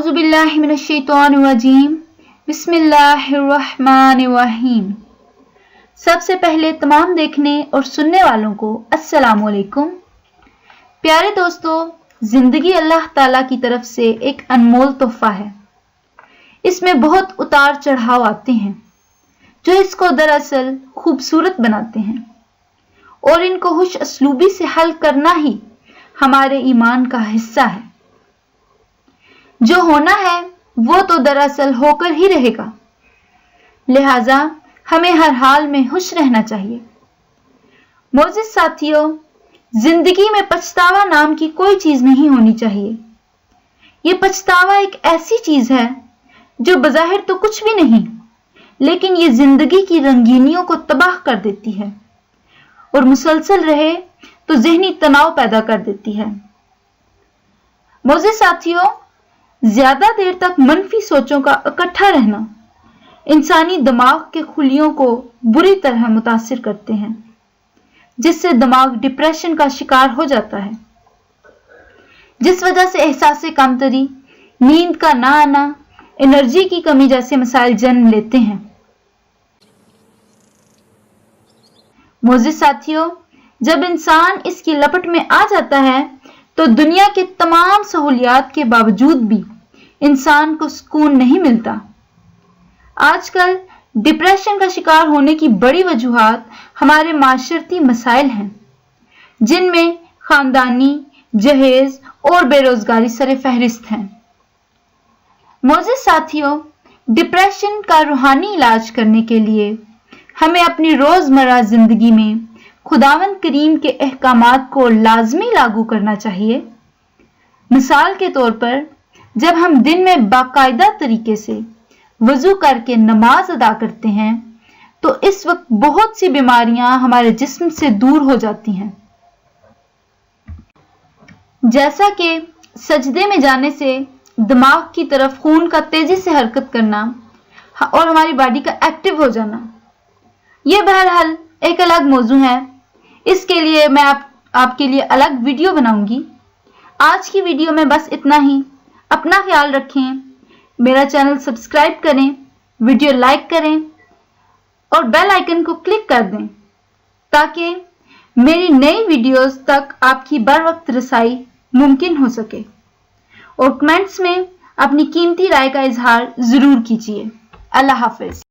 औज़ु बिल्लाहि मिनश्शैतानिर्रजीम बिस्मिल्लाहिर्रहमानिर्रहीम। सबसे पहले तमाम देखने और सुनने वालों को अस्सलामु अलैकुम। प्यारे दोस्तों, जिंदगी अल्लाह ताला की तरफ से एक अनमोल तोहफा है। इसमें बहुत उतार चढ़ाव आते हैं जो इसको दरअसल खूबसूरत बनाते हैं, और इनको खुश असलूबी से हल करना ही हमारे ईमान का हिस्सा है। जो होना है वो तो दरअसल होकर ही रहेगा, लिहाजा हमें हर हाल में खुश रहना चाहिए। मोअज़्ज़िज़ साथियों, जिंदगी में पछतावा नाम की कोई चीज नहीं होनी चाहिए। ये पछतावा एक ऐसी चीज है जो बज़ाहिर तो कुछ भी नहीं, लेकिन ये जिंदगी की रंगीनियों को तबाह कर देती है और मुसलसल रहे तो ज़हनी तनाव पैदा कर देती है। मोअज़्ज़िज़ साथियों, ज्यादा देर तक मनफी सोचों का इकट्ठा रहना इंसानी दिमाग के खुलियों को बुरी तरह मुतासिर करते हैं, जिससे दिमाग डिप्रेशन का शिकार हो जाता है, जिस वजह से एहसास कमतरी, नींद का ना आना, एनर्जी की कमी जैसे मसाइल जन्म लेते हैं। मोअज़्ज़िज़ साथियों, जब इंसान इसकी लपट में आ जाता है तो दुनिया के तमाम सहूलियात के बावजूद भी इंसान को सुकून नहीं मिलता। आजकल डिप्रेशन का शिकार होने की बड़ी वजूहात हमारे माशरती मसाइल हैं, जिनमें खानदानी, जहेज और बेरोजगारी सरे फहरिस्त हैं। मोअज़्ज़िज़ साथियों, डिप्रेशन का रूहानी इलाज करने के लिए हमें अपनी रोजमर्रा जिंदगी में खुदावंद करीम के अहकामात को लाजमी लागू करना चाहिए। मिसाल के तौर पर, जब हम दिन में बाकायदा तरीके से वजू करके नमाज अदा करते हैं तो इस वक्त बहुत सी बीमारियां हमारे जिस्म से दूर हो जाती हैं, जैसा कि सजदे में जाने से दिमाग की तरफ खून का तेजी से हरकत करना और हमारी बॉडी का एक्टिव हो जाना। यह बहरहाल एक अलग मौजू है, इसके लिए मैं आपके लिए अलग वीडियो बनाऊंगी। आज की वीडियो में बस इतना ही। अपना ख्याल रखें, मेरा चैनल सब्सक्राइब करें, वीडियो लाइक करें और बेल आइकन को क्लिक कर दें ताकि मेरी नई वीडियोस तक आपकी बर वक्त रसाई मुमकिन हो सके। और कमेंट्स में अपनी कीमती राय का इजहार जरूर कीजिए। अल्लाह हाफिज।